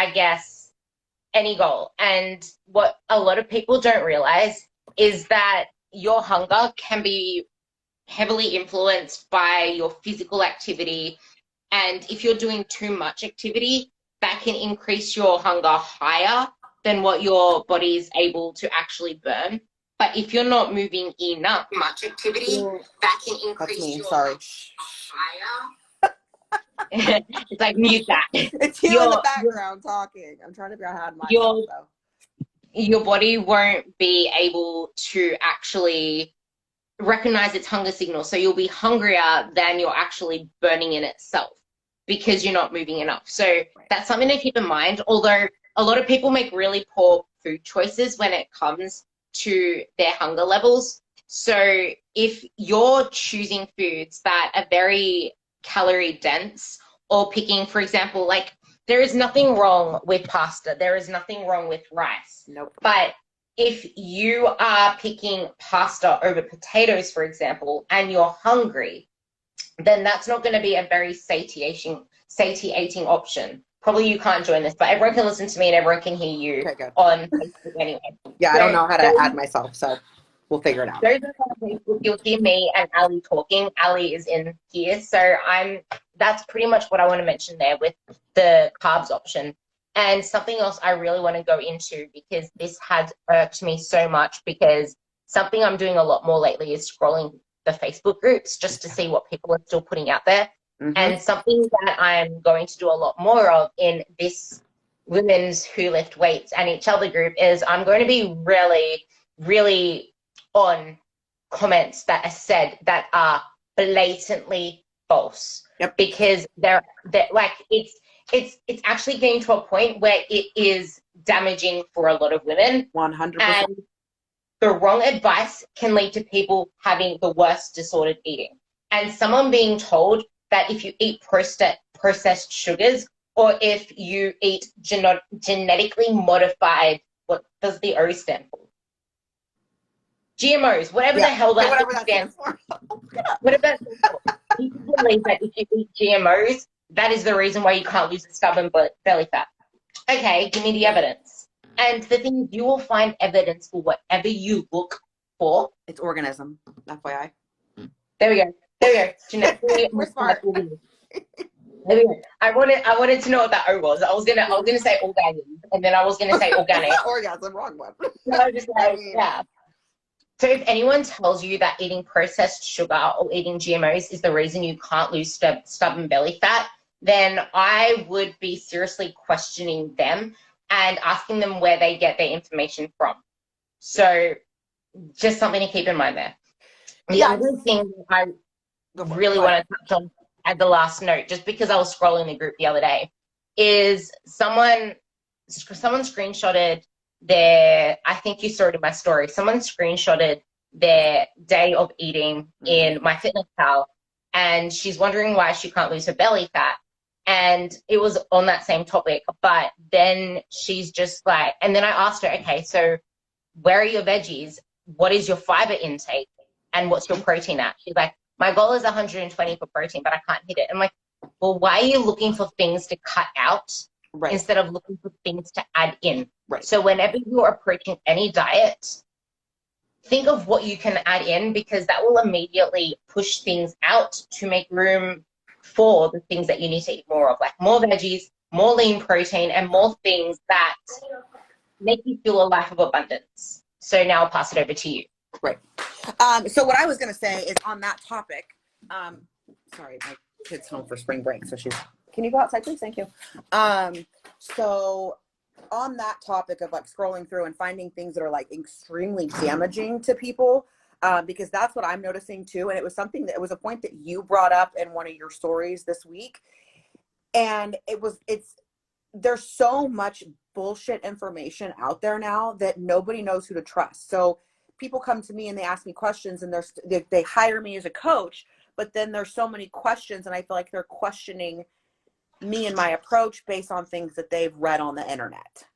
I guess, any goal. And what a lot of people don't realize is that your hunger can be heavily influenced by your physical activity. And if you're doing too much activity, that can increase your hunger higher than what your body is able to actually burn. But if you're not moving enough much activity, that can increase your Sorry. hunger higher. It's like mute that. It's you in the background talking. I'm trying to figure out how to myself though. Your body won't be able to actually recognize its hunger signal. So you'll be hungrier than you're actually burning in itself because you're not moving enough. So that's something to keep in mind. Although a lot of people make really poor food choices when it comes to their hunger levels. So if you're choosing foods that are very calorie dense, or picking, for example, like there is nothing wrong with pasta. There is nothing wrong with rice. Nope. But if you are picking pasta over potatoes, for example, and you're hungry, then that's not going to be a very satiating option. Probably you can't join this, but everyone can listen to me and everyone can hear you on Facebook anyway. Yeah, I don't know how to add myself, so we'll figure it out. Those are on Facebook. You'll see me and Ali talking. Ali is in here. So that's pretty much what I want to mention there with the carbs option. And something else I really want to go into, because this has irked me so much, because something I'm doing a lot more lately is scrolling the Facebook groups just to see what people are still putting out there. Mm-hmm. And something that I'm going to do a lot more of in this women's who lift weights and each other group is I'm going to be really, really on comments that are said that are blatantly false. Yep. Because they're like it's actually getting to a point where it is damaging for a lot of women. 100%. And the wrong advice can lead to people having the worst disordered eating. And someone being told that if you eat processed sugars, or if you eat genetically modified, what does the O stand for? GMOs, whatever the hell that stands for. Whatever that stands for. People believe that if you eat GMOs, that is the reason why you can't lose a stubborn belly fat. Okay, give me the evidence. And the thing is, you will find evidence for whatever you look for. It's organism, FYI. There we go. Genetically modified organism. There we go. I wanted to know what that O was. I was gonna say organic, and then I was gonna say organic. Orgasm, wrong one. So I just like, yeah. So if anyone tells you that eating processed sugar or eating GMOs is the reason you can't lose stubborn belly fat, then I would be seriously questioning them and asking them where they get their information from. So just something to keep in mind there. The other thing I really want to touch on at the last note, just because I was scrolling the group the other day, is someone screenshotted I think you saw it in my story, someone screenshotted their day of eating in MyFitnessPal, and she's wondering why she can't lose her belly fat. And it was on that same topic, but then she's just like, and then I asked her, okay, so where are your veggies? What is your fiber intake? And what's your protein at? She's like, my goal is 120 for protein, but I can't hit it. I'm like, well, why are you looking for things to cut out instead of looking for things to add in? Right. So whenever you're approaching any diet, think of what you can add in, because that will immediately push things out to make room for the things that you need to eat more of, like more veggies, more lean protein, and more things that make you feel a life of abundance. So now I'll pass it over to you. Right. So what I was going to say is on that topic, sorry, my kid's home for spring break, so can you go outside, please? Thank you. So on that topic of like scrolling through and finding things that are like extremely damaging to people, because that's what I'm noticing too. And it was a point that you brought up in one of your stories this week. And there's so much bullshit information out there now that nobody knows who to trust. So people come to me and they ask me questions, and they hire me as a coach, but then there's so many questions, and I feel like they're questioning me and my approach based on things that they've read on the internet.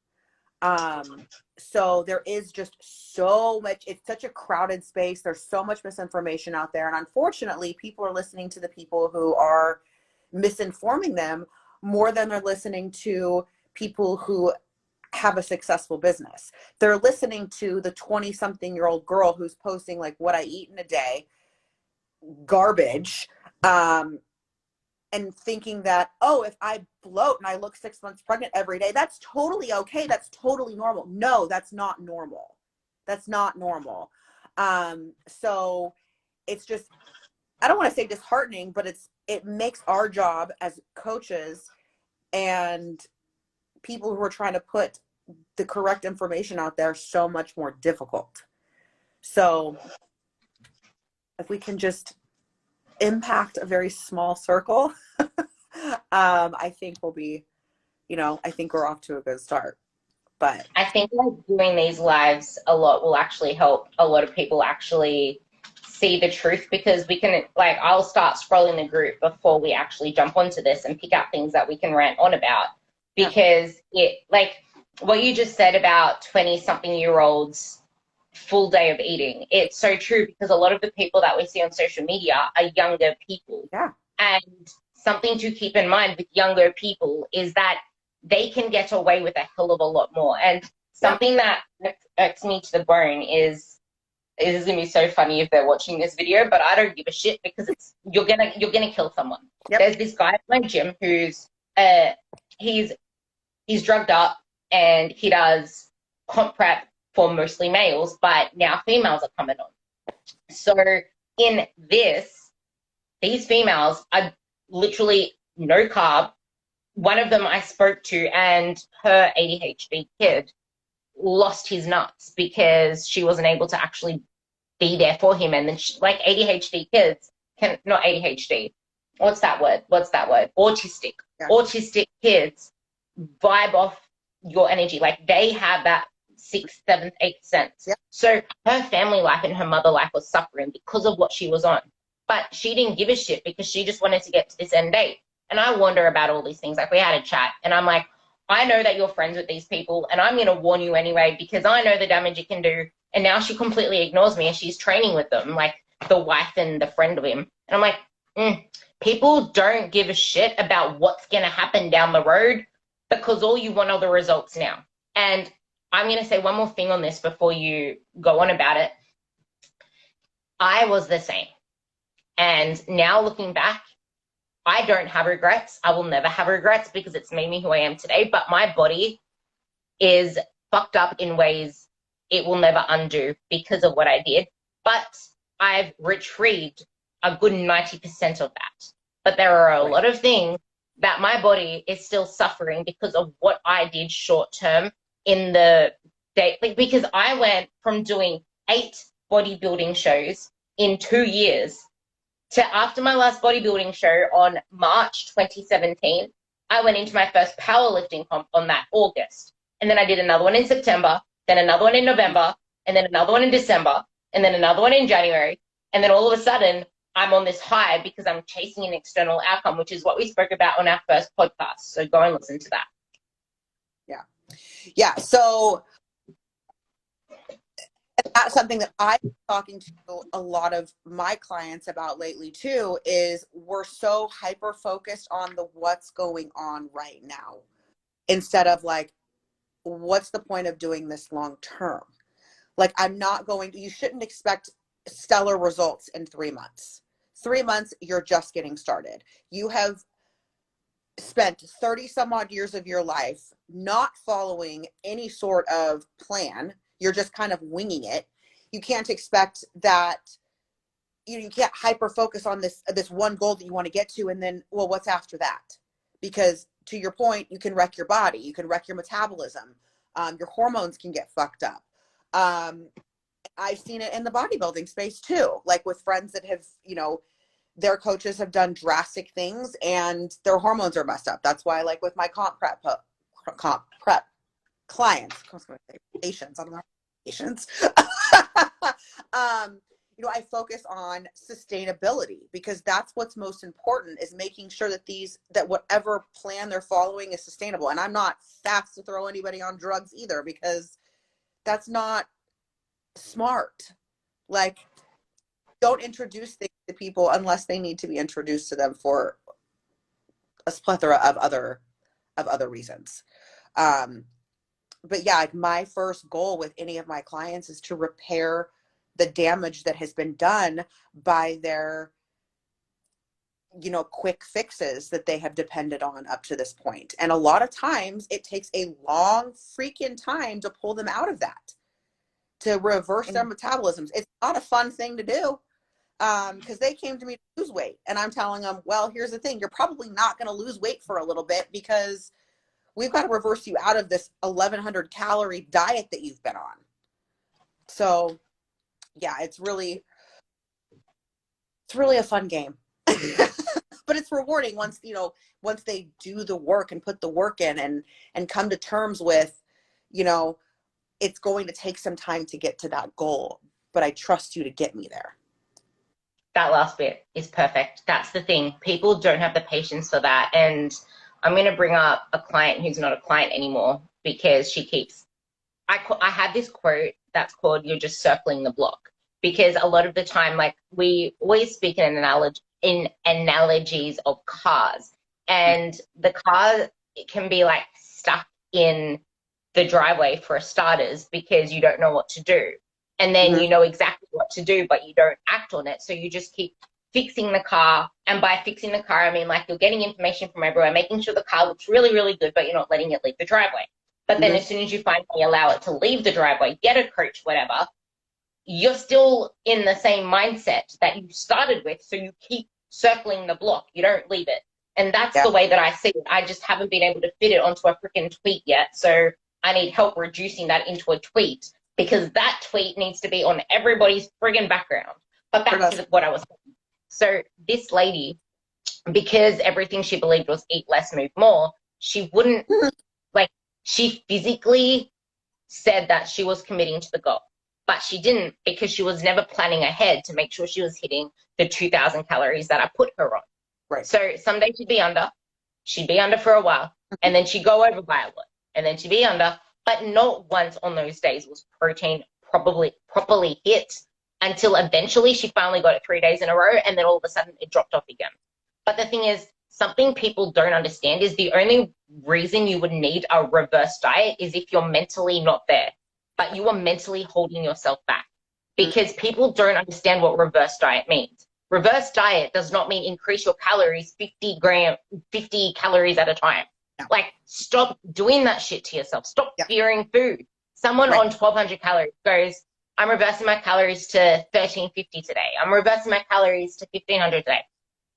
So there is just so much, it's such a crowded space. There's so much misinformation out there. And unfortunately, people are listening to the people who are misinforming them more than they're listening to people who have a successful business. They're listening to the 20-something-year-old girl who's posting like what I eat in a day, garbage, and thinking that, oh, if I bloat and I look 6 months pregnant every day, that's totally okay. That's totally normal. No, that's not normal. That's not normal. So it's just, I don't want to say disheartening, but it makes our job as coaches and people who are trying to put the correct information out there so much more difficult. So if we can just impact a very small circle, I think we'll be, I think we're off to a good start. But I think like doing these lives a lot will actually help a lot of people actually see the truth, because we can, like, I'll start scrolling the group before we actually jump onto this and pick out things that we can rant on about, because it, like what you just said about 20-something-year-olds full day of eating, it's so true, because a lot of the people that we see on social media are younger people. Yeah. And something to keep in mind with younger people is that they can get away with a hell of a lot more. And something that irks me to the bone is, it is gonna be so funny if they're watching this video, but I don't give a shit, because it's, you're gonna kill someone. There's this guy at my gym who's he's drugged up, and he does comp prep for mostly males, but now females are coming on. So in these females are literally no carb. One of them I spoke to, and her ADHD kid lost his nuts because she wasn't able to actually be there for him. And then like ADHD kids can, not ADHD, what's that word? Autistic. Yeah. Autistic kids vibe off your energy. Like they have that 6th, 7th, 8th sense. Yep. So her family life and her mother life was suffering because of what she was on. But she didn't give a shit, because she just wanted to get to this end date. And I wonder about all these things. Like we had a chat, and I'm like, I know that you're friends with these people, and I'm going to warn you anyway, because I know the damage it can do. And now she completely ignores me, and she's training with them, like the wife and the friend of him. And I'm like, people don't give a shit about what's going to happen down the road, because all you want are the results now. And I'm going to say one more thing on this before you go on about it. I was the same. And now looking back, I don't have regrets. I will never have regrets, because it's made me who I am today. But my body is fucked up in ways it will never undo because of what I did. But I've retrieved a good 90% of that. But there are a lot of things that my body is still suffering because of what I did short term in the day. Like, because I went from doing 8 bodybuilding shows in 2 years to, after my last bodybuilding show on March 2017, I went into my first powerlifting comp on that August. And then I did another one in September, then another one in November, and then another one in December, and then another one in January. And then all of a sudden, I'm on this high because I'm chasing an external outcome, which is what we spoke about on our first podcast. So go and listen to that. Yeah. Yeah. So that's something that I've been talking to a lot of my clients about lately too, is we're so hyper focused on the what's going on right now, instead of like, what's the point of doing this long term? Like, you shouldn't expect stellar results in 3 months. 3 months, you're just getting started. You have spent 30 some odd years of your life not following any sort of plan. You're just kind of winging it. You can't expect that, you can't hyper focus on this one goal that you want to get to, and then, well, what's after that? Because to your point, you can wreck your body, you can wreck your metabolism, your hormones can get fucked up. I've seen it in the bodybuilding space too, like with friends that have, their coaches have done drastic things and their hormones are messed up. That's why, like with my comp prep clients, patients, I don't know, patients, I focus on sustainability, because that's what's most important, is making sure that whatever plan they're following is sustainable. And I'm not fast to throw anybody on drugs either, because that's not smart. Like, don't introduce things to people unless they need to be introduced to them for a plethora of other reasons. But yeah, like my first goal with any of my clients is to repair the damage that has been done by their, you know, quick fixes that they have depended on up to this point. And a lot of times it takes a long freaking time to pull them out of that, to reverse their metabolisms. It's not a fun thing to do, because they came to me to lose weight. And I'm telling them, well, here's the thing. You're probably not going to lose weight for a little bit because we've got to reverse you out of this 1,100 calorie diet that you've been on. So yeah, it's really a fun game. But it's rewarding once, you know, once they do the work and put the work in and come to terms with, you know, it's going to take some time to get to that goal, but I trust you to get me there. That last bit is perfect. That's the thing. People don't have the patience for that. And I'm going to bring up a client who's not a client anymore because she keeps, I have this quote that's called, "You're just circling the block." Because a lot of the time, like, we always speak in analogies of cars, and the car can be like stuck in the driveway for starters because you don't know what to do. And then you know exactly what to do, but you don't act on it. So you just keep fixing the car. And by fixing the car, I mean, like, you're getting information from everywhere, making sure the car looks really, really good, but you're not letting it leave the driveway. But then as soon as you finally allow it to leave the driveway, get a coach, whatever, you're still in the same mindset that you started with. So you keep circling the block. You don't leave it. And that's the way that I see it. I just haven't been able to fit it onto a freaking tweet yet. So I need help reducing that into a tweet, because that tweet needs to be on everybody's friggin' background. But that's what I was saying. So this lady, because everything she believed was eat less, move more, she wouldn't, like, she physically said that she was committing to the goal, but she didn't, because she was never planning ahead to make sure she was hitting the 2,000 calories that I put her on. Right. So some days she'd be under for a while, and then she'd go over by a lot, and then she'd be under, but not once on those days was protein properly hit, until eventually she finally got it 3 days in a row, and then all of a sudden it dropped off again. But the thing is, something people don't understand is the only reason you would need a reverse diet is if you're mentally not there, but you are mentally holding yourself back, because people don't understand what reverse diet means. Reverse diet does not mean increase your calories 50 calories at a time. No. Like, stop doing that shit to yourself. Stop fearing food. Someone on 1,200 calories goes, I'm reversing my calories to 1,350 today. I'm reversing my calories to 1,500 today.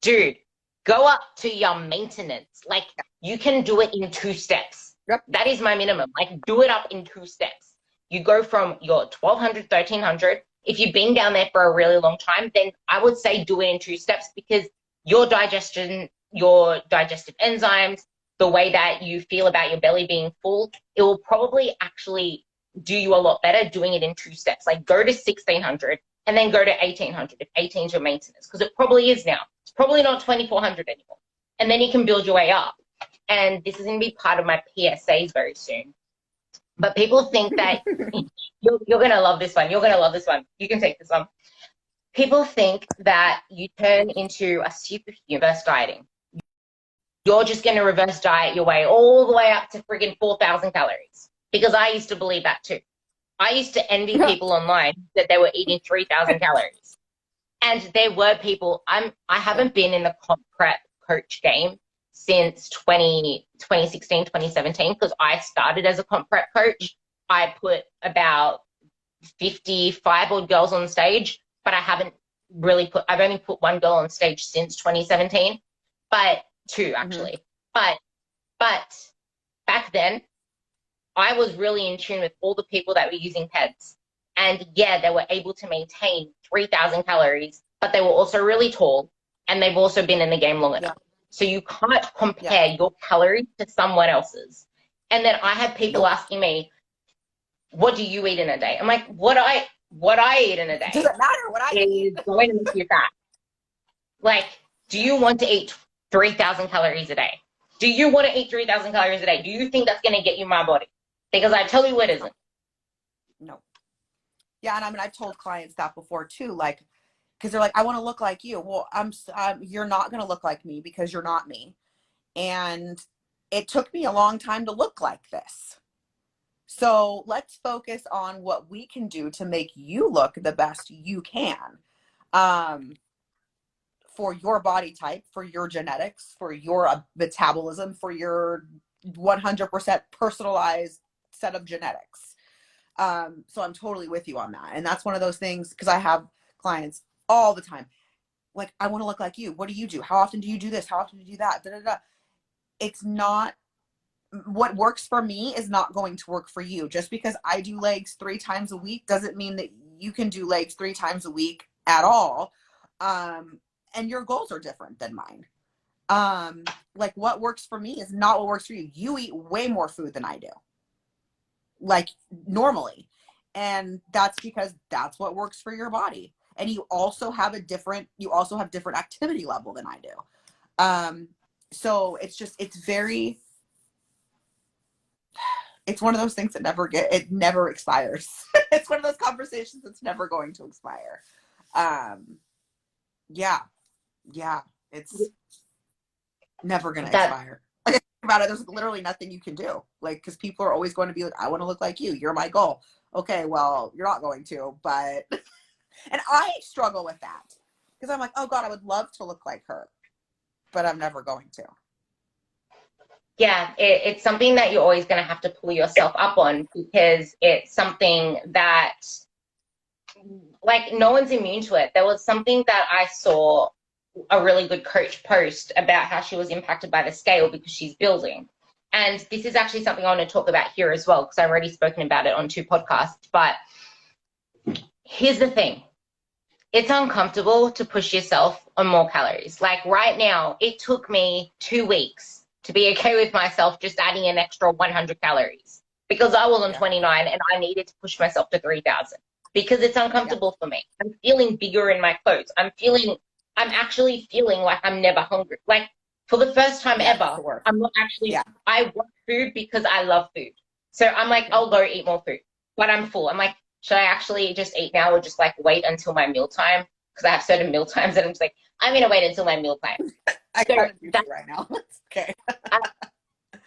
Dude, go up to your maintenance. Like, you can do it in 2 steps. Yep. That is my minimum. Like, do it up in 2 steps. You go from your 1,200, 1,300. If you've been down there for a really long time, then I would say do it in 2 steps, because your digestion, your digestive enzymes, the way that you feel about your belly being full, it will probably actually do you a lot better doing it in 2 steps. Like, go to 1,600 and then go to 1,800 if 18 is your maintenance, because it probably is now. It's probably not 2,400 anymore. And then you can build your way up. And this is going to be part of my PSAs very soon. But people think that you're going to love this one. You're going to love this one. You can take this one. People think that you turn into a superhuman reverse dieting. You're just going to reverse diet your way all the way up to friggin' 4,000 calories. Because I used to believe that too. I used to envy people online that they were eating 3,000 calories. And there were people, I haven't been in the comp prep coach game since 2016, 2017, because I started as a comp prep coach. I put about 55 odd girls on stage, but I've only put 1 girl on stage since 2017, but 2 actually. But back then, I was really in tune with all the people that were using PEDs. And yeah, they were able to maintain 3,000 calories, but they were also really tall, and they've also been in the game long enough. So you can't compare your calories to someone else's. And then I had people asking me, what do you eat in a day? I'm like, what I eat in a day doesn't matter what I eat is going to make you fat. Like, do you want to eat 3,000 calories a day? Do you want to eat 3,000 calories a day? Do you think that's going to get you my body? Because I tell you it isn't. No. Yeah, and I mean, I've told clients that before too, like, because they're like, I want to look like you. Well, you're not going to look like me because you're not me. And it took me a long time to look like this. So let's focus on what we can do to make you look the best you can. For your body type, for your genetics, for your metabolism, for your 100% personalized set of genetics. So I'm totally with you on that. And that's one of those things, because I have clients all the time. Like, I want to look like you. What do you do? How often do you do this? How often do you do that? Da, da, da. It's not, what works for me is not going to work for you. Just because I do legs 3 times a week doesn't mean that you can do legs 3 times a week at all. And your goals are different than mine. Like, what works for me is not what works for you. You eat way more food than I do, like, normally. And that's because that's what works for your body. And you also have different activity level than I do. So it's one of those things that never expires. It's one of those conversations that's never going to expire. Yeah, it's never going to expire. Like, I think about it, there's literally nothing you can do. Like, because people are always going to be like, I want to look like you. You're my goal. Okay, well, you're not going to, but, and I struggle with that because I'm like, oh God, I would love to look like her, but I'm never going to. Yeah, it's something that you're always going to have to pull yourself up on, because it's something that, like, no one's immune to it. There was something that I saw a really good coach post about how she was impacted by the scale because she's building. And this is actually something I want to talk about here as well, because I've already spoken about it on 2 podcasts. But here's the thing. It's uncomfortable to push yourself on more calories. Like, right now, it took me 2 weeks to be okay with myself just adding an extra 100 calories, because I was on 29 and I needed to push myself to 3,000 because it's uncomfortable for me. I'm feeling bigger in my clothes. I'm actually feeling like I'm never hungry. Like, for the first time ever, I'm not actually, I want food because I love food. So I'm like, I'll go eat more food, but I'm full. I'm like, should I actually just eat now or just like wait until my meal time? Because I have certain meal times that I'm just like, I'm going to wait until my meal time. I kind of do that right now. Okay.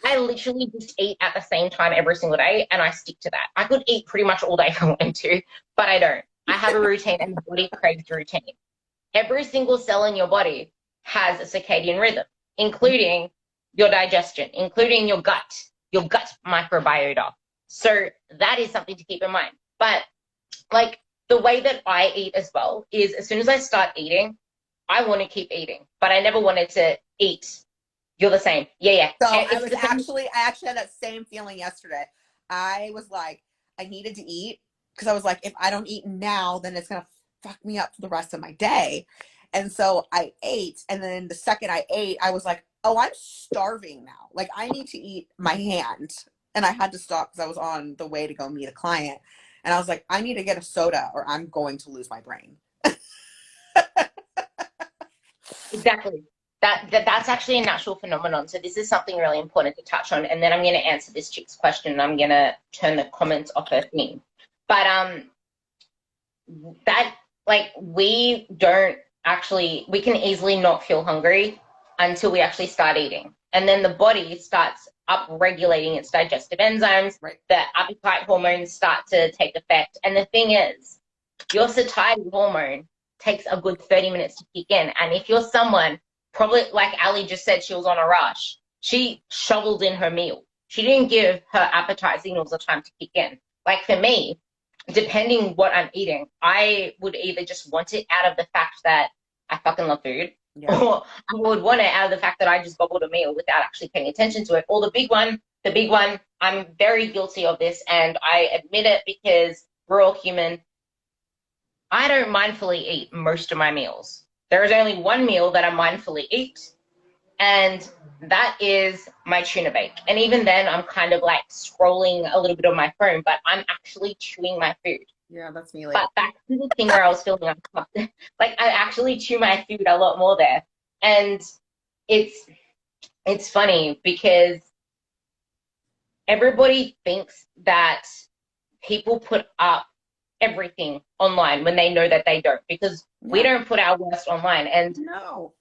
I literally just eat at the same time every single day, and I stick to that. I could eat pretty much all day if I wanted to, but I don't. I have a routine, and the body craves routine. Every single cell in your body has a circadian rhythm, including your digestion, including your gut microbiota. So that is something to keep in mind. But, like, the way that I eat as well is, as soon as I start eating, I want to keep eating, but I never wanted to eat. You're the same. Yeah. So I actually had that same feeling yesterday. I was like, I needed to eat because I was like, if I don't eat now, then it's going to fuck me up for the rest of my day. And so I ate. And then the second I ate, I was like, oh, I'm starving now. Like, I need to eat my hand. And I had to stop because I was on the way to go meet a client. And I was like, I need to get a soda or I'm going to lose my brain. Exactly. That's actually a natural phenomenon. So this is something really important to touch on. And then I'm going to answer this chick's question, and I'm going to turn the comments off her thing. But that, like, we can easily not feel hungry until we actually start eating. And then the body starts up-regulating its digestive enzymes. Right. The appetite hormones start to take effect. And the thing is, your satiety hormone takes a good 30 minutes to kick in. And if you're someone, probably like Ali just said, she was on a rush, she shoveled in her meal. She didn't give her appetite signals the time to kick in. Like, for me, depending what I'm eating, I would either just want it out of the fact that I fucking love food, or I would want it out of the fact that I just gobbled a meal without actually paying attention to it. Or the big one, I'm very guilty of this, and I admit it because we're all human. I don't mindfully eat most of my meals. There is only one meal that I mindfully eat, and that is my tuna bake. And even then, I'm kind of like scrolling a little bit on my phone, but I'm actually chewing my food. Yeah, that's me. But back to the thing where I was feeling uncomfortable. Like, I actually chew my food a lot more there. And it's funny because everybody thinks that people put up everything online when they know that they don't, because we don't put our worst online. And no.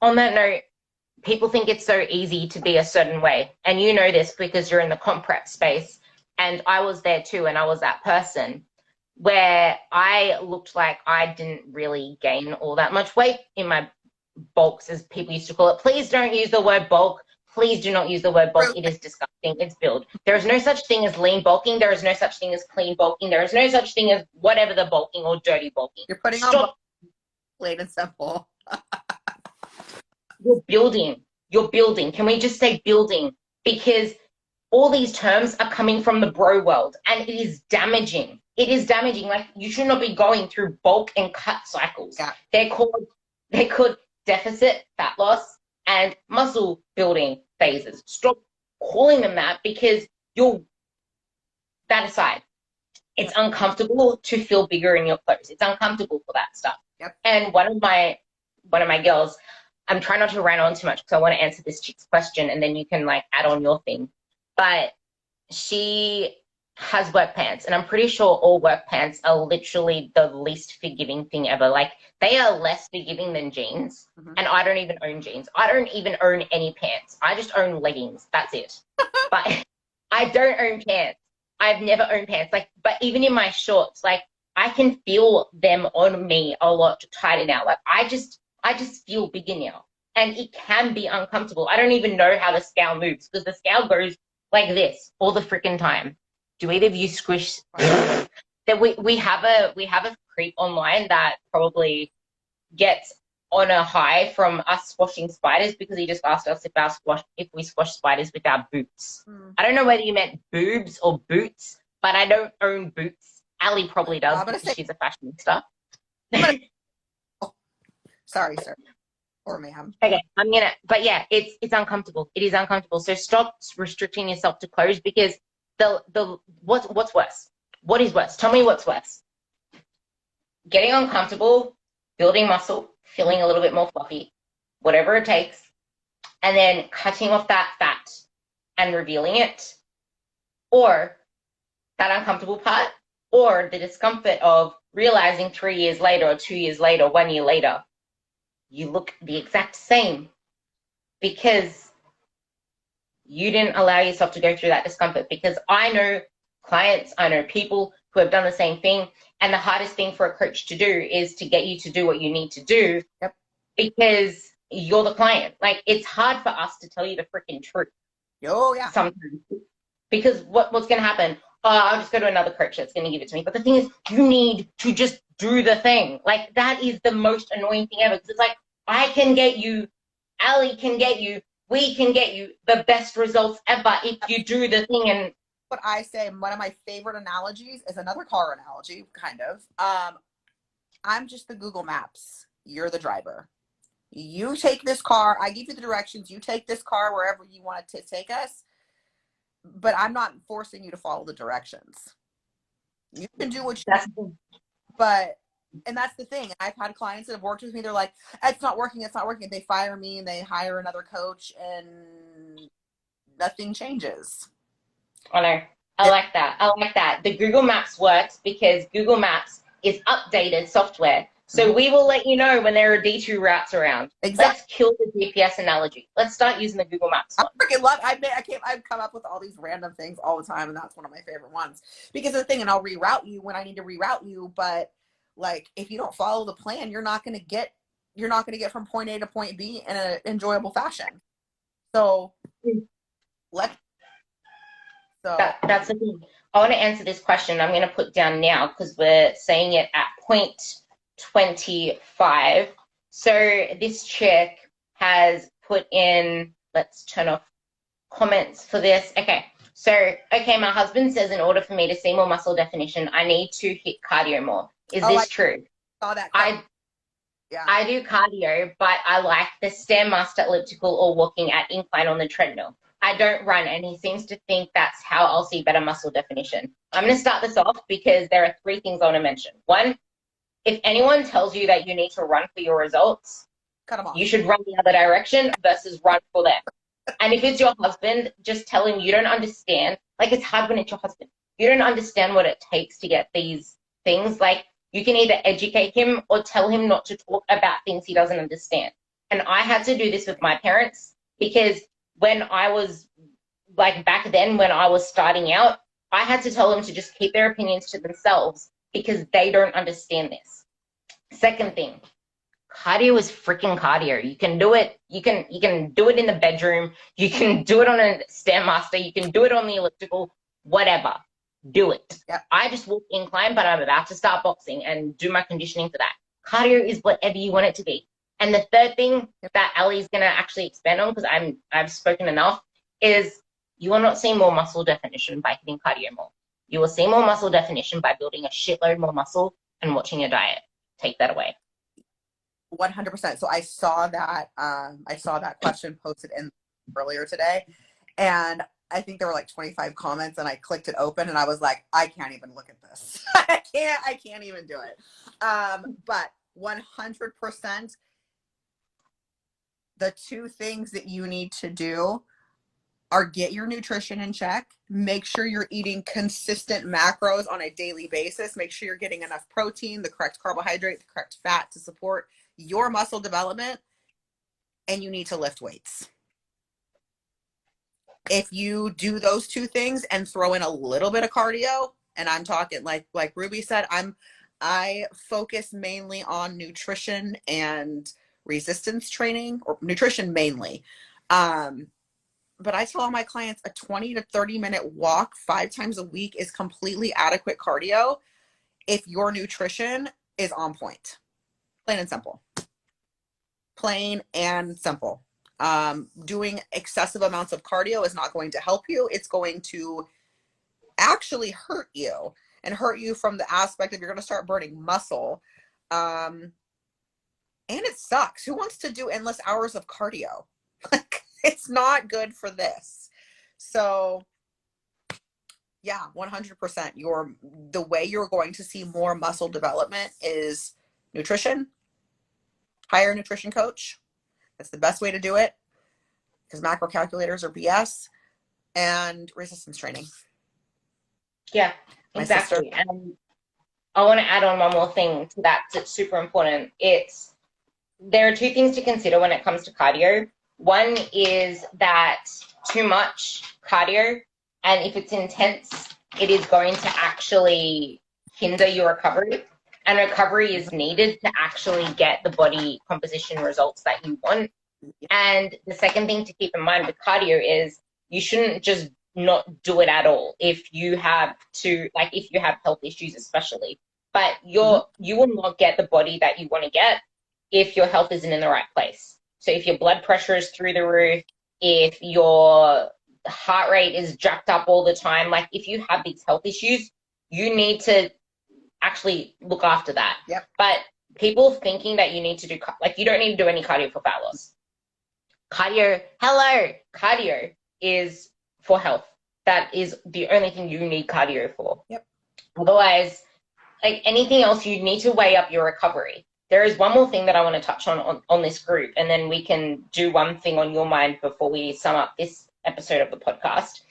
On that note, people think it's so easy to be a certain way. And you know this because you're in the comp prep space. And I was there too, and I was that person where I looked like I didn't really gain all that much weight in my bulks, as people used to call it. Please don't use the word bulk. Please do not use the word bulk. It is disgusting. It's build. There is no such thing as lean bulking. There is no such thing as clean bulking. There is no such thing as whatever the bulking or dirty bulking. You're putting on plain and simple. You're building. You're building. Can we just say building? Because all these terms are coming from the bro world, and it is damaging. It is damaging. Like, you should not be going through bulk and cut cycles. Yeah. They're called deficit, fat loss, and muscle building phases. Stop calling them that, because that aside, it's uncomfortable to feel bigger in your clothes. It's uncomfortable for that stuff. Yep. And one of my girls, I'm trying not to rant on too much because I want to answer this chick's question, and then you can like add on your thing. But she has work pants, and I'm pretty sure all work pants are literally the least forgiving thing ever. Like, they are less forgiving than jeans. Mm-hmm. And I don't even own jeans. I don't even own any pants. I just own leggings. That's it. But I don't own pants. I've never owned pants. Like, but even in my shorts, like, I can feel them on me a lot tighter now. Like, I just feel bigger now, and it can be uncomfortable. I don't even know how the scale moves, because the scale goes like this all the freaking time. Do either of you squish? That we have a creep online that probably gets on a high from us squashing spiders, because he just asked us if we squash spiders with our boots. I don't know whether you meant boobs or boots, but I don't own boots. Ali probably does, because she's a fashionista. Sorry, sir. Or ma'am. Okay, but yeah, it's uncomfortable. It is uncomfortable. So stop restricting yourself to clothes, because what's worse? What is worse? Tell me what's worse. Getting uncomfortable, building muscle, feeling a little bit more fluffy, whatever it takes, and then cutting off that fat and revealing it, or that uncomfortable part, or the discomfort of realizing 3 years later, or 2 years later, 1 year later, you look the exact same, because you didn't allow yourself to go through that discomfort. Because I know clients, I know people who have done the same thing, and the hardest thing for a coach to do is to get you to do what you need to do. Yep. Because you're the client. Like, it's hard for us to tell you the freaking truth. Oh, yeah. Sometimes. Because what's going to happen? Oh, I'll just go to another coach that's going to give it to me. But the thing is, you need to just do the thing. Like, that is the most annoying thing ever. Because it's like, I can get you, Ali can get you, we can get you the best results ever if you do the thing. And what I say, one of my favorite analogies is another car analogy, kind of. I'm just the Google Maps. You're the driver. You take this car. I give you the directions. You take this car wherever you want it to take us. But I'm not forcing you to follow the directions. You can do what you do. But, and that's the thing. I've had clients that have worked with me. They're like, it's not working. It's not working. They fire me and they hire another coach, and nothing changes. I know. I like that. The Google Maps works because Google Maps is updated software. So we will let you know when there are D2 routes around. Exactly. Let's kill the GPS analogy. Let's start using the Google Maps one. I freaking love. I've come up with all these random things all the time, and that's one of my favorite ones. Because the thing, and I'll reroute you when I need to reroute you, but like, if you don't follow the plan, you're not going to get from point A to point B in an enjoyable fashion. So that's the thing. I want to answer this question. I'm going to put down now, because we're saying it at point 25. So this chick has put in, let's turn off comments for this. Okay. So, my husband says in order for me to see more muscle definition, I need to hit cardio more. Is this true? Saw that. I do cardio, but I like the Stairmaster elliptical or walking at incline on the treadmill. I don't run, and he seems to think that's how I'll see better muscle definition. I'm going to start this off because there are 3 things I want to mention. 1, if anyone tells you that you need to run for your results, cut them off. You should run the other direction versus run for them. And if it's your husband, just tell him you don't understand. Like, it's hard when it's your husband. You don't understand what it takes to get these things. Like, you can either educate him or tell him not to talk about things he doesn't understand. And I had to do this with my parents because when I was like back then, when I was starting out, I had to tell them to just keep their opinions to themselves because they don't understand this. Second thing, cardio is freaking cardio. You can do it. You can do it in the bedroom. You can do it on a Stairmaster. You can do it on the elliptical, whatever. Do it. Yep. I just walk incline, but I'm about to start boxing and do my conditioning for that. Cardio is whatever you want it to be. And the third thing that Ali's going to actually expand on, because I've spoken enough, is you will not see more muscle definition by hitting cardio more. You will see more muscle definition by building a shitload more muscle and watching your diet. Take that away. 100%. So I saw that question posted in earlier today, and I think there were like 25 comments, and I clicked it open and I was like, I can't even look at this. I can't even do it. But 100%, the two things that you need to do are get your nutrition in check. Make sure you're eating consistent macros on a daily basis. Make sure you're getting enough protein, the correct carbohydrate, the correct fat to support your muscle development, and you need to lift weights. If you do those two things and throw in a little bit of cardio, and I'm talking like Ruby said, I focus mainly on nutrition and resistance training, or nutrition mainly. But I tell all my clients a 20 to 30 minute walk 5 times a week is completely adequate cardio if your nutrition is on point. Plain and simple. Plain and simple. Doing excessive amounts of cardio is not going to help you. It's going to actually hurt you, and hurt you from the aspect of you're going to start burning muscle. And it sucks. Who wants to do endless hours of cardio? Like, it's not good for this. So yeah, 100%. The way you're going to see more muscle development is nutrition. Hire a nutrition coach. That's the best way to do it, because macro calculators are BS. And resistance training. Yeah, exactly. And I want to add on one more thing to that that's super important. There are two things to consider when it comes to cardio. One is that too much cardio, and if it's intense, it is going to actually hinder your recovery. And recovery is needed to actually get the body composition results that you want. And the second thing to keep in mind with cardio is you shouldn't just not do it at all if you have health issues especially. But you will not get the body that you want to get if your health isn't in the right place. So if your blood pressure is through the roof, if your heart rate is jacked up all the time, like if you have these health issues, you need to actually look after that. Yep. But people thinking that you need to do, you don't need to do any cardio for fat loss. Cardio is for health. That is the only thing you need cardio for. Yep. Otherwise, like anything else, you need to weigh up your recovery. There is one more thing that I want to touch on this group, and then we can do one thing on your mind before we sum up this episode of the podcast.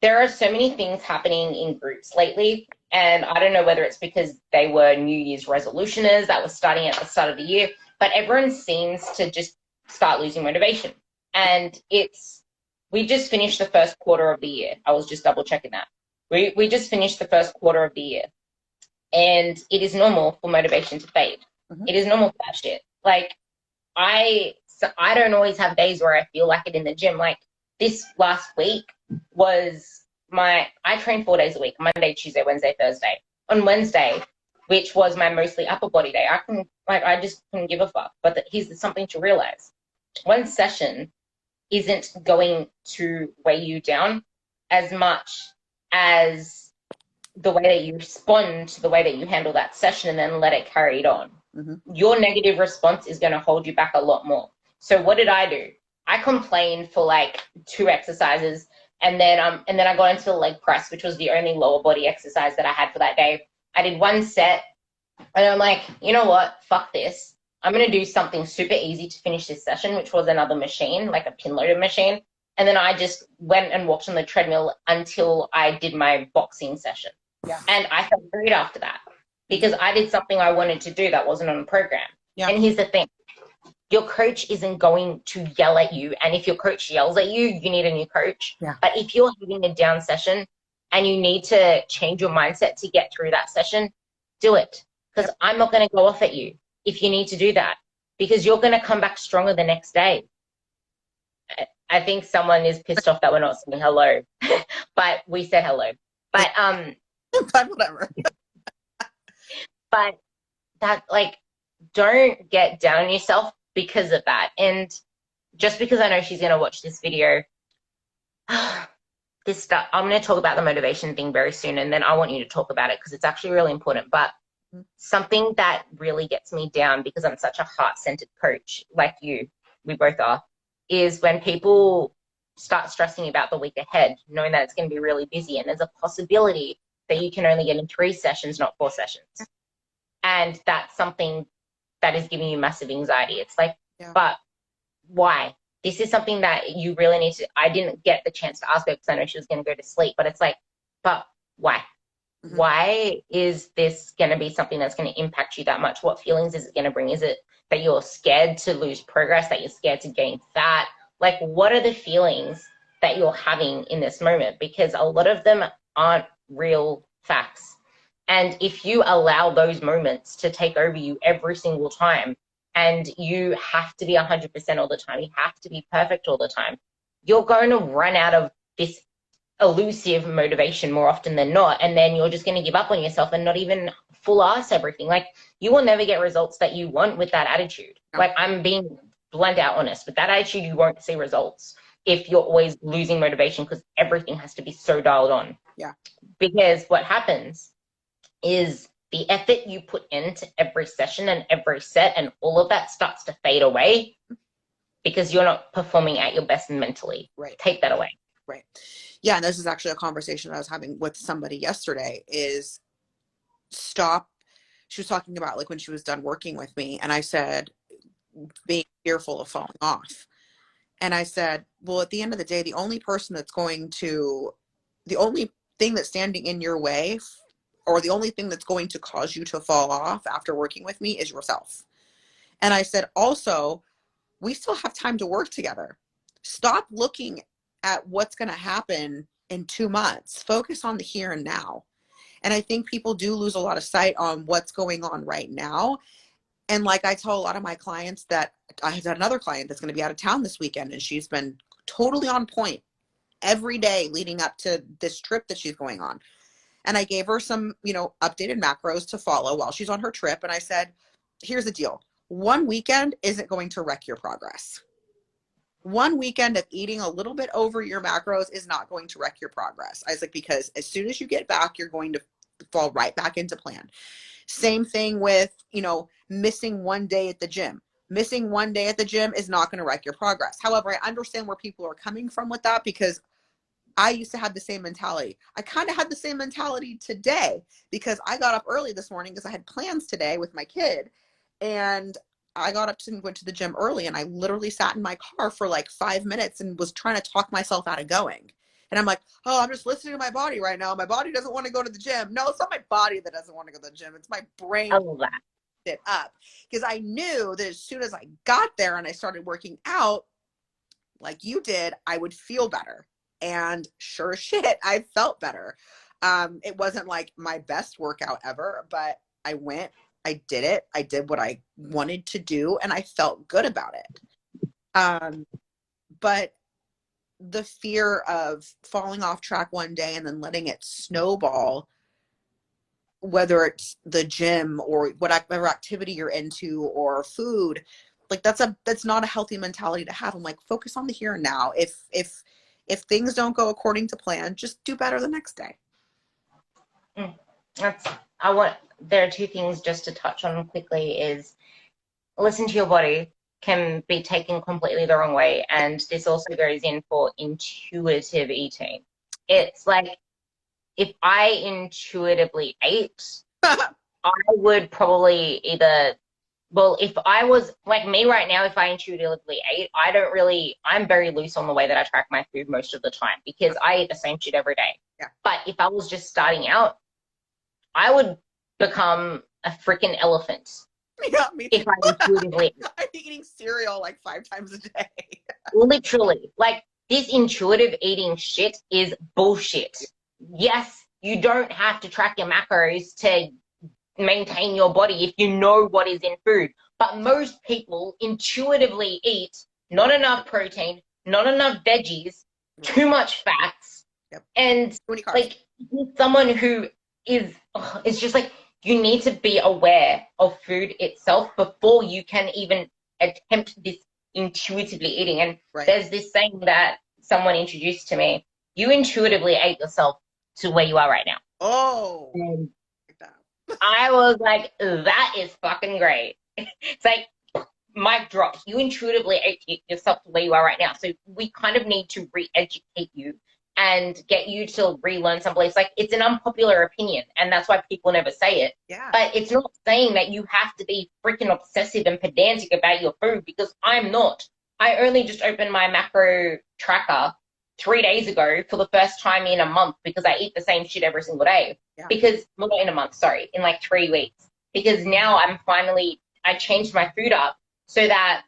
There are so many things happening in groups lately, and I don't know whether it's because they were New Year's resolutioners that were starting at the start of the year, but everyone seems to just start losing motivation. And we just finished the first quarter of the year. I was just double checking that. We just finished the first quarter of the year, and it is normal for motivation to fade. Mm-hmm. It is normal for that shit. Like, I don't always have days where I feel like it in the gym. Like this last week was I trained 4 days a week: Monday, Tuesday, Wednesday, Thursday. On Wednesday, which was my mostly upper body day, I just couldn't give a fuck. But here's something to realize: one session isn't going to weigh you down as much as the way that you respond to the way that you handle that session and then let it carry it on. Mm-hmm. Your negative response is going to hold you back a lot more. So what did I do? I complained for like 2 exercises, and then I got into the leg press, which was the only lower body exercise that I had for that day. I did 1 set, and I'm like, you know what? Fuck this. I'm going to do something super easy to finish this session, which was another machine, like a pin loaded machine. And then I just went and walked on the treadmill until I did my boxing session. Yeah. And I felt great after that because I did something I wanted to do that wasn't on the program. Yeah. And here's the thing. your coach isn't going to yell at you. And if your coach yells at you, you need a new coach. Yeah. But if you're having a down session and you need to change your mindset to get through that session, do it. Because Yep. I'm not going to go off at you if you need to do that, because you're going to come back stronger the next day. I think someone is pissed off that we're not saying hello, but we said hello. But whatever. But that, like, don't get down on yourself because of that. And just because I know she's going to watch this video, this stuff, I'm going to talk about the motivation thing very soon, and then I want you to talk about it because it's actually really important. But something that really gets me down, because I'm such a heart-centered coach like you, we both are, is when people start stressing about the week ahead, knowing that it's going to be really busy and there's a possibility that you can only get in 3 sessions, not 4 sessions. And that's something that is giving you massive anxiety. It's like, but why? This is something that you really need to, I didn't get the chance to ask her because I know she was going to go to sleep, but it's like, but why? Mm-hmm. Why is this going to be something that's going to impact you that much? What feelings is it going to bring? Is it that you're scared to lose progress, that you're scared to gain fat? Like, what are the feelings that you're having in this moment? Because a lot of them aren't real facts. And if you allow those moments to take over you every single time, and you have to be 100% all the time, you have to be perfect all the time, you're going to run out of this elusive motivation more often than not. And then you're just going to give up on yourself and not even full ass everything. Like, you will never get results that you want with that attitude. Like, I'm being blunt out honest. With that attitude, you won't see results if you're always losing motivation because everything has to be so dialed on. Yeah. Because what happens is the effort you put into every session and every set and all of that starts to fade away because you're not performing at your best mentally. Right. Take that away. Right. Yeah. And this is actually a conversation I was having with somebody yesterday is stop. She was talking about like when she was done working with me, and I said, being fearful of falling off. And I said, well, at the end of the day, the only thing that's standing in your way, or the only thing that's going to cause you to fall off after working with me, is yourself. And I said, also, we still have time to work together. Stop looking at what's going to happen in 2 months. Focus on the here and now. And I think people do lose a lot of sight on what's going on right now. And like I tell a lot of my clients, that I have another client that's going to be out of town this weekend, and she's been totally on point every day leading up to this trip that she's going on. And I gave her some, updated macros to follow while she's on her trip. And I said, here's the deal. 1 weekend isn't going to wreck your progress. 1 weekend of eating a little bit over your macros is not going to wreck your progress. I was like, because as soon as you get back, you're going to fall right back into plan. Same thing with, missing 1 day at the gym. Missing 1 day at the gym is not going to wreck your progress. However, I understand where people are coming from with that, because I used to have the same mentality. I kind of had the same mentality today because I got up early this morning because I had plans today with my kid, and I got up and went to the gym early, and I literally sat in my car for like 5 minutes and was trying to talk myself out of going. And I'm like, oh, I'm just listening to my body right now. My body doesn't want to go to the gym. No, it's not my body that doesn't want to go to the gym. It's my brain. It up, because I knew that as soon as I got there and I started working out like you did, I would feel better. And sure as shit, I felt better. It wasn't like my best workout ever, but I went, I did it. I did what I wanted to do, and I felt good about it. But the fear of falling off track one day and then letting it snowball, whether it's the gym or whatever activity you're into or food, like that's not a healthy mentality to have. I'm like, focus on the here and now. If things don't go according to plan, just do better the next day. There are 2 things just to touch on quickly is listen to your body can be taken completely the wrong way. And this also goes in for intuitive eating. It's like, if I intuitively ate, I would probably if I was like me right now, if I intuitively ate, I'm very loose on the way that I track my food most of the time because I eat the same shit every day. Yeah. But if I was just starting out, I would become a freaking elephant. Yeah, me too. If I intuitively ate. I think eating cereal like 5 times a day. Literally, like this intuitive eating shit is bullshit. Yes, you don't have to track your macros to maintain your body if you know what is in food. But most people intuitively eat not enough protein, not enough veggies, too much fats, Yep. and like someone who is it's just like you need to be aware of food itself before you can even attempt this intuitively eating. And there's this saying that someone introduced to me: you intuitively ate yourself to where you are right now. Oh, and I was like, that is fucking great. It's like mic drop. You intuitively ate yourself to where you are right now. So we kind of need to re-educate you and get you to relearn some beliefs. Like, it's an unpopular opinion, and that's why people never say it. Yeah. But it's not saying that you have to be freaking obsessive and pedantic about your food, because I'm not. I only just opened my macro tracker 3 days ago for the first time in a month, because I eat the same shit every single day. Yeah. Because, well, not in a month, sorry, in like 3 weeks. Because now I changed my food up so that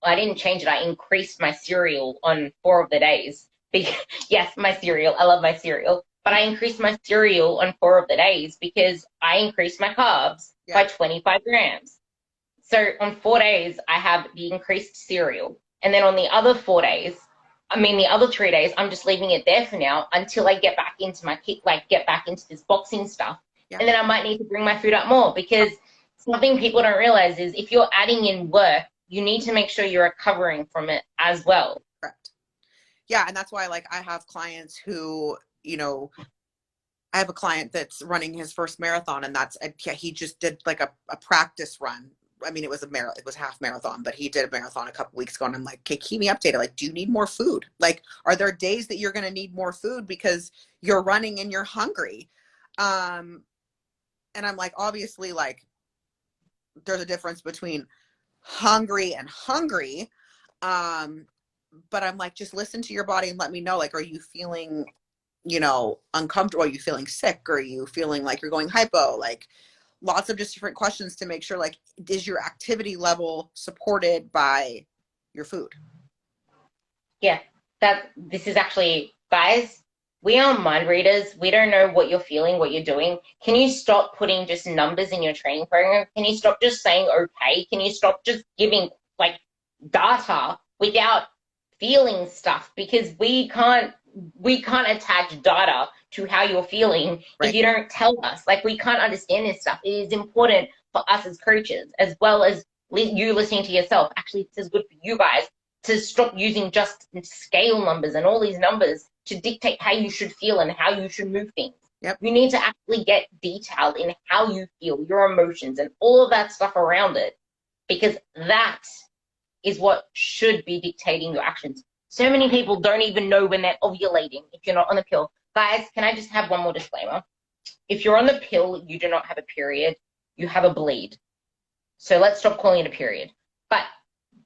I didn't change it. I increased my cereal on 4 of the days. Yes, my cereal. I love my cereal. But I increased my cereal on 4 of the days because I increased my carbs by 25 grams. So on 4 days, I have the increased cereal. And then on the other 4 days, the other 3 days, I'm just leaving it there for now until I get back into my kick, like get back into this boxing stuff. Yeah. And then I might need to bring my food up more, because something people don't realize is if you're adding in work, you need to make sure you're recovering from it as well. Correct. Yeah. And that's why, like, I have clients who, I have a client that's running his first marathon, and he just did like a practice run. I mean, it was half marathon, but he did a marathon a couple weeks ago, and I'm like, okay, keep me updated. Like, do you need more food? Like, are there days that you're going to need more food because you're running and you're hungry? And I'm like, obviously, like, there's a difference between hungry and hungry. But I'm like, just listen to your body and let me know, like, are you feeling, uncomfortable? Are you feeling sick? Are you feeling like you're going hypo? Like, lots of just different questions to make sure, like, is your activity level supported by your food? Yeah, this is actually, guys, we are mind readers. We don't know what you're feeling, what you're doing. Can you stop putting just numbers in your training program? Can you stop just saying okay? Can you stop just giving like data without feeling stuff? Because we can't attach data to how you're feeling if you don't tell us. Like, we can't understand this stuff. It is important for us as coaches, as well as you listening to yourself. Actually, this is good for you guys to stop using just scale numbers and all these numbers to dictate how you should feel and how you should move things. Yep. You need to actually get detailed in how you feel, your emotions, and all of that stuff around it, because that is what should be dictating your actions. So many people don't even know when they're ovulating if you're not on the pill. Guys, can I just have one more disclaimer? If you're on the pill, you do not have a period. You have a bleed. So let's stop calling it a period. But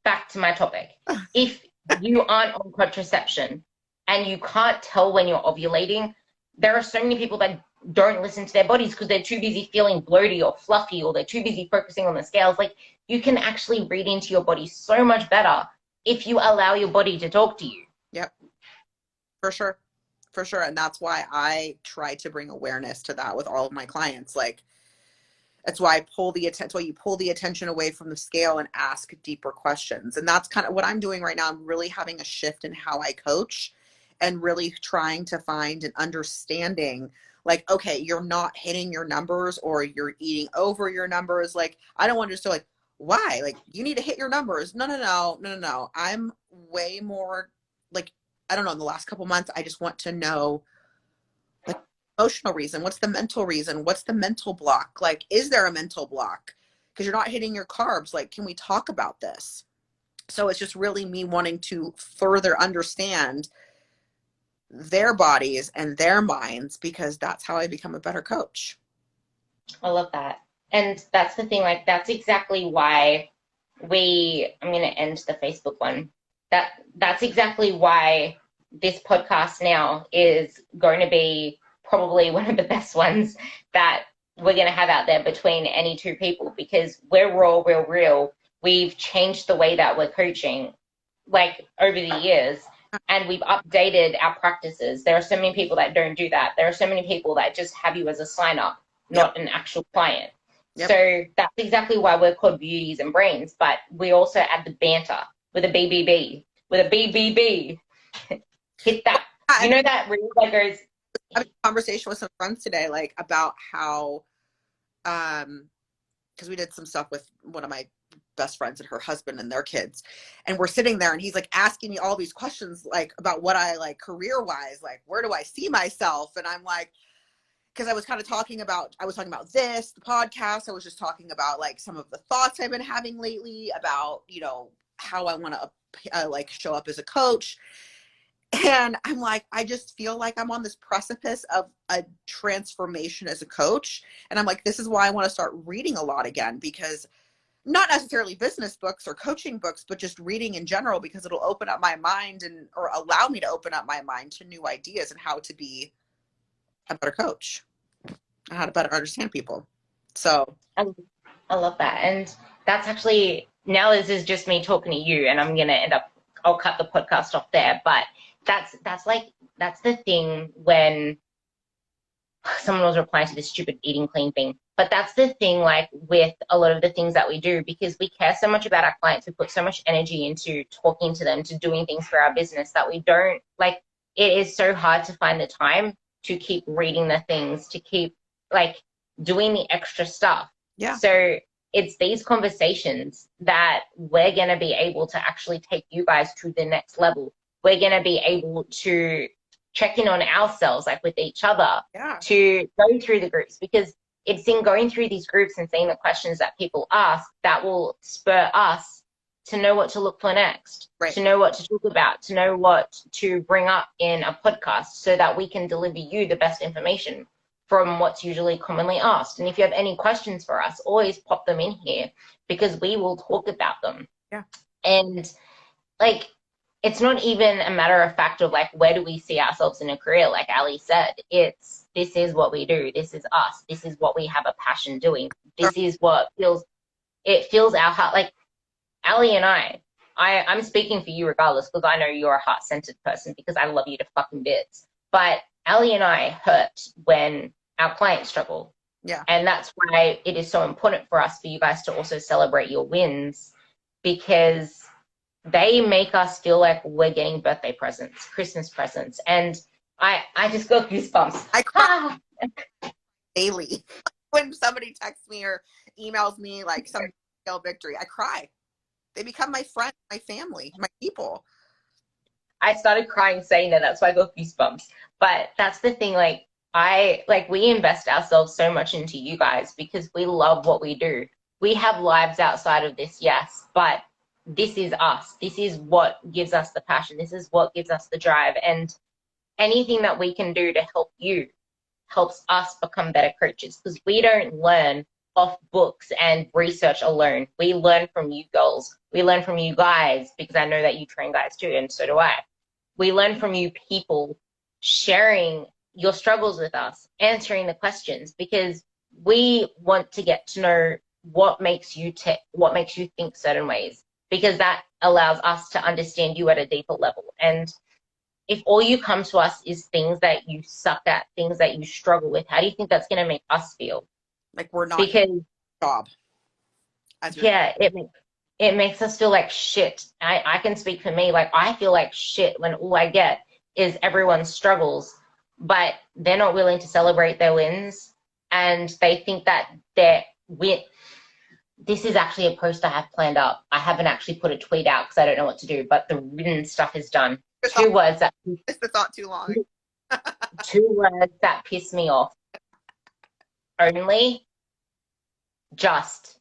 back to my topic. If you aren't on contraception and you can't tell when you're ovulating, there are so many people that don't listen to their bodies because they're too busy feeling bloaty or fluffy, or they're too busy focusing on the scales. Like, you can actually read into your body so much better if you allow your body to talk to you. Yep. For sure. For sure. And that's why I try to bring awareness to that with all of my clients. Like, that's why you pull the attention away from the scale and ask deeper questions. And that's kind of what I'm doing right now. I'm really having a shift in how I coach and really trying to find an understanding, like, okay, you're not hitting your numbers or you're eating over your numbers. Like, I don't want to just like, why? Like, you need to hit your numbers. No. I'm way more like, I don't know, in the last couple months, I just want to know, like, emotional reason. What's the mental reason? What's the mental block? Like, is there a mental block? Because you're not hitting your carbs. Like, can we talk about this? So it's just really me wanting to further understand their bodies and their minds, because that's how I become a better coach. I love that. And that's the thing, like, that's exactly why I'm going to end the Facebook one. That's exactly why this podcast now is going to be probably one of the best ones that we're going to have out there between any two people, because we're raw, we're real. we've changed the way that we're coaching, like over the years, and we've updated our practices. There are so many people that don't do that. There are so many people that just have you as a sign up, not an actual client. So that's exactly why we're called Beauties and Brains, but we also add the banter with a BBB, with a BBB. Hit that. You know that reel that goes. I had a conversation with some friends today, like about how, because we did some stuff with one of my best friends and her husband and their kids, and we're sitting there and he's like asking me all these questions like about what I like career wise, like where do I see myself, and I'm like, because I was talking about this, the podcast. I was just talking about like some of the thoughts I've been having lately about, you know, how I want to like show up as a coach. And I'm like, I just feel like I'm on this precipice of a transformation as a coach. And I'm like, this is why I want to start reading a lot again, because not necessarily business books or coaching books, but just reading in general, because it'll open up my mind or allow me to open up my mind to new ideas and how to be a better coach and how to better understand people. So I love that. And that's actually, now this is just me talking to you, and I'm going to I'll cut the podcast off there. But that's the thing when someone was replying to this stupid eating clean thing. But that's the thing, like with a lot of the things that we do, because we care so much about our clients, we put so much energy into talking to them, to doing things for our business, that we don't, like, it is so hard to find the time to keep reading the things, to keep like doing the extra stuff. Yeah. So it's these conversations that we're going to be able to actually take you guys to the next level. We're going to be able to check in on ourselves, like with each other, to go through the groups, because it's in going through these groups and seeing the questions that people ask that will spur us to know what to look for next, to know what to talk about, to know what to bring up in a podcast, so that we can deliver you the best information from what's usually commonly asked. And if you have any questions for us, always pop them in here, because we will talk about them. Yeah. And like, it's not even a matter of fact of like, where do we see ourselves in a career? Like Ali said, this is what we do. This is us. This is what we have a passion doing. This is what fills our heart. Like Ali and I'm speaking for you regardless, because I know you're a heart-centered person, because I love you to fucking bits. But Ali and I hurt when our clients struggle. Yeah. And that's why it is so important for us, for you guys to also celebrate your wins, because they make us feel like we're getting birthday presents, Christmas presents. And I just got goosebumps. I cry daily. When somebody texts me or emails me like some victory, I cry. They become my friend, my family, my people. I started crying saying that. That's why I got goosebumps. But that's the thing, we invest ourselves so much into you guys because we love what we do. We have lives outside of this, yes, but this is us. This is what gives us the passion. This is what gives us the drive. And anything that we can do to help you helps us become better coaches, because we don't learn off books and research alone. We learn from you girls. We learn from you guys, because I know that you train guys too, and so do I. We learn from you people sharing your struggles with us, answering the questions, because we want to get to know what makes you what makes you think certain ways, because that allows us to understand you at a deeper level. And if all you come to us is things that you suck at, things that you struggle with, how do you think that's going to make us feel? Like we're not because job. Yeah, it makes us feel like shit. I can speak for me. Like, I feel like shit when all I get is everyone's struggles, but they're not willing to celebrate their wins, and they think that their win. This is actually a post I have planned up. I haven't actually put a tweet out because I don't know what to do, but the written stuff is done. Two words that it's not too long. 2 words that piss me off. Only, just.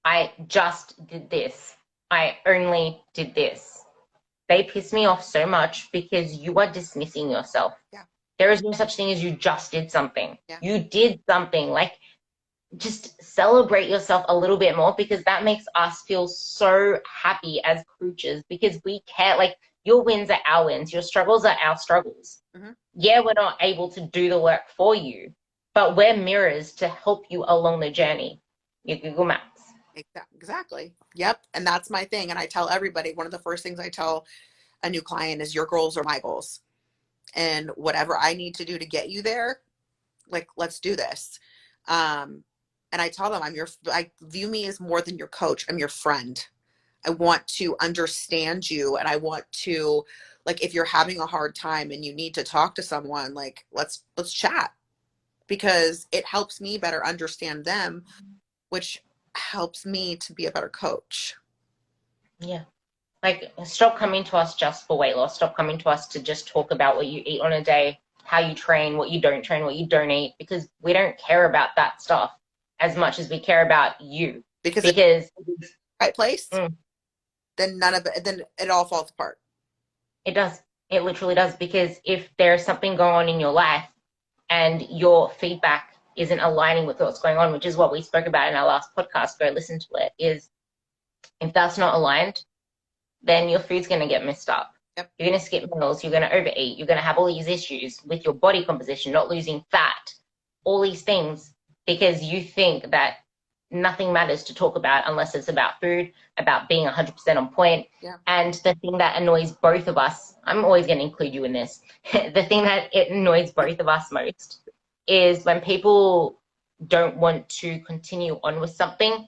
I just did this. I only did this. They piss me off so much because you are dismissing yourself. Yeah. There is no such thing as you just did something. Yeah. You did something. Like, just celebrate yourself a little bit more, because that makes us feel so happy as coaches, because we care. Like, your wins are our wins. Your struggles are our struggles. Mm-hmm. Yeah, we're not able to do the work for you, but we're mirrors to help you along the journey. Your Google Maps. Exactly. Yep. And that's my thing. And I tell everybody, one of the first things I tell a new client is your goals are my goals. And whatever I need to do to get you there, like, let's do this. And I tell them I view me as more than your coach. I'm your friend. I want to understand you, and I want to, like, if you're having a hard time and you need to talk to someone, like, let's chat, because it helps me better understand them, which helps me to be a better coach. Yeah. Like, stop coming to us just for weight loss. Stop coming to us to just talk about what you eat on a day, how you train, what you don't train, what you don't eat, because we don't care about that stuff as much as we care about you. Because it's the right place, then then it all falls apart. It does. It literally does. Because if there's something going on in your life and your feedback isn't aligning with what's going on, which is what we spoke about in our last podcast, go listen to it, is if that's not aligned, then your food's going to get messed up. Yep. You're going to skip meals. You're going to overeat. You're going to have all these issues with your body composition, not losing fat, all these things, because you think that nothing matters to talk about unless it's about food, about being 100% on point. Yeah. And the thing that annoys both of us, I'm always going to include you in this, the thing that it annoys both of us most is when people don't want to continue on with something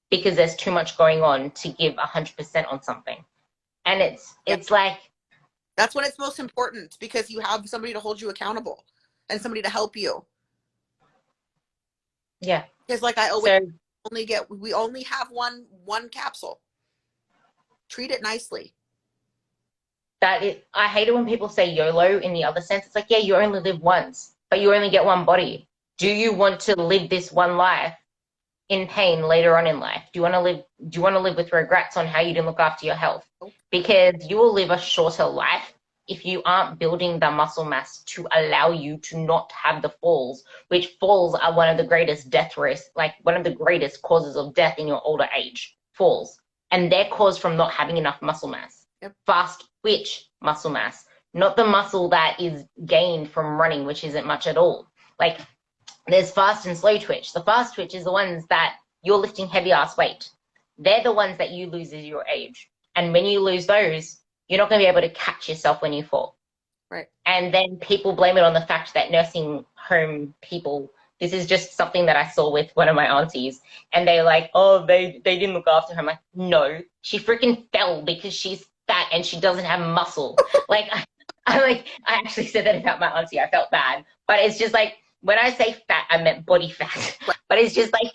because there's too much going on to give 100% on something. And it's like, that's when it's most important, because you have somebody to hold you accountable and somebody to help you. Yeah. Because, like, I always we only have one capsule. Treat it nicely. I hate it when people say YOLO in the other sense. It's like, yeah, you only live once, but you only get one body. Do you want to live this one life in pain later on in life? Do you want to live with regrets on how you didn't look after your health? Because you will live a shorter life if you aren't building the muscle mass to allow you to not have the falls, which falls are one of the greatest death risks, like one of the greatest causes of death in your older age, falls. And they're caused from not having enough muscle mass. Yep. Fast twitch muscle mass, not the muscle that is gained from running, which isn't much at all. Like, there's fast and slow twitch. The fast twitch is the ones that you're lifting heavy ass weight. They're the ones that you lose as your age. And when you lose those, you're not going to be able to catch yourself when you fall. Right. And then people blame it on the fact that nursing home people, this is just something that I saw with one of my aunties, and they're like, oh, they didn't look after her. I'm like, no, she freaking fell because she's fat and she doesn't have muscle. Like, I actually said that about my auntie. I felt bad. But it's just like, when I say fat, I meant body fat. But it's just like,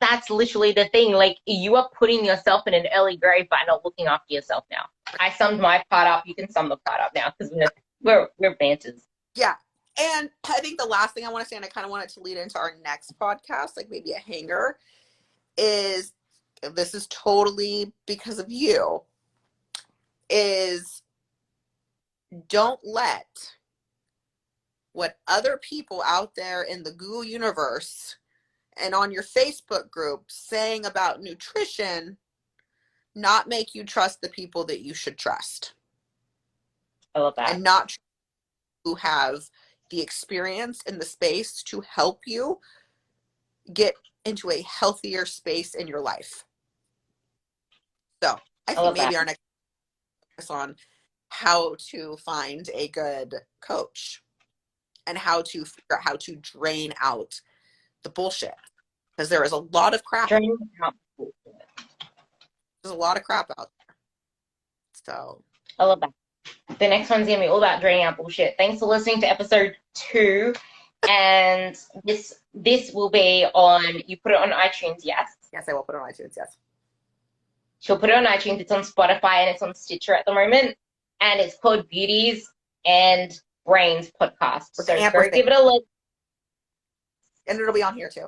that's literally the thing. Like, you are putting yourself in an early grave by not looking after yourself now. I summed my part up. You can sum the part up now, because we're banters. Yeah. And I think the last thing I want to say, and I kind of want it to lead into our next podcast, like maybe a hanger, is, this is totally because of you, is don't let what other people out there in the Google universe and on your Facebook group saying about nutrition not make you trust the people that you should trust. I love that. And not who have the experience in the space to help you get into a healthier space in your life. So I think maybe our next focus on how to find a good coach and how to figure out how to drain out the bullshit, because there is a lot of crap. There's a lot of crap out there. So I love that. The next one's gonna be all about draining out bullshit. Thanks for listening to episode 2. And this will be on, you put it on iTunes, yes? Yes, I will put it on iTunes, yes. She'll put it on iTunes. It's on Spotify and it's on Stitcher at the moment. And it's called Beauties and Brains Podcast. So go give it a look. And it'll be on here too.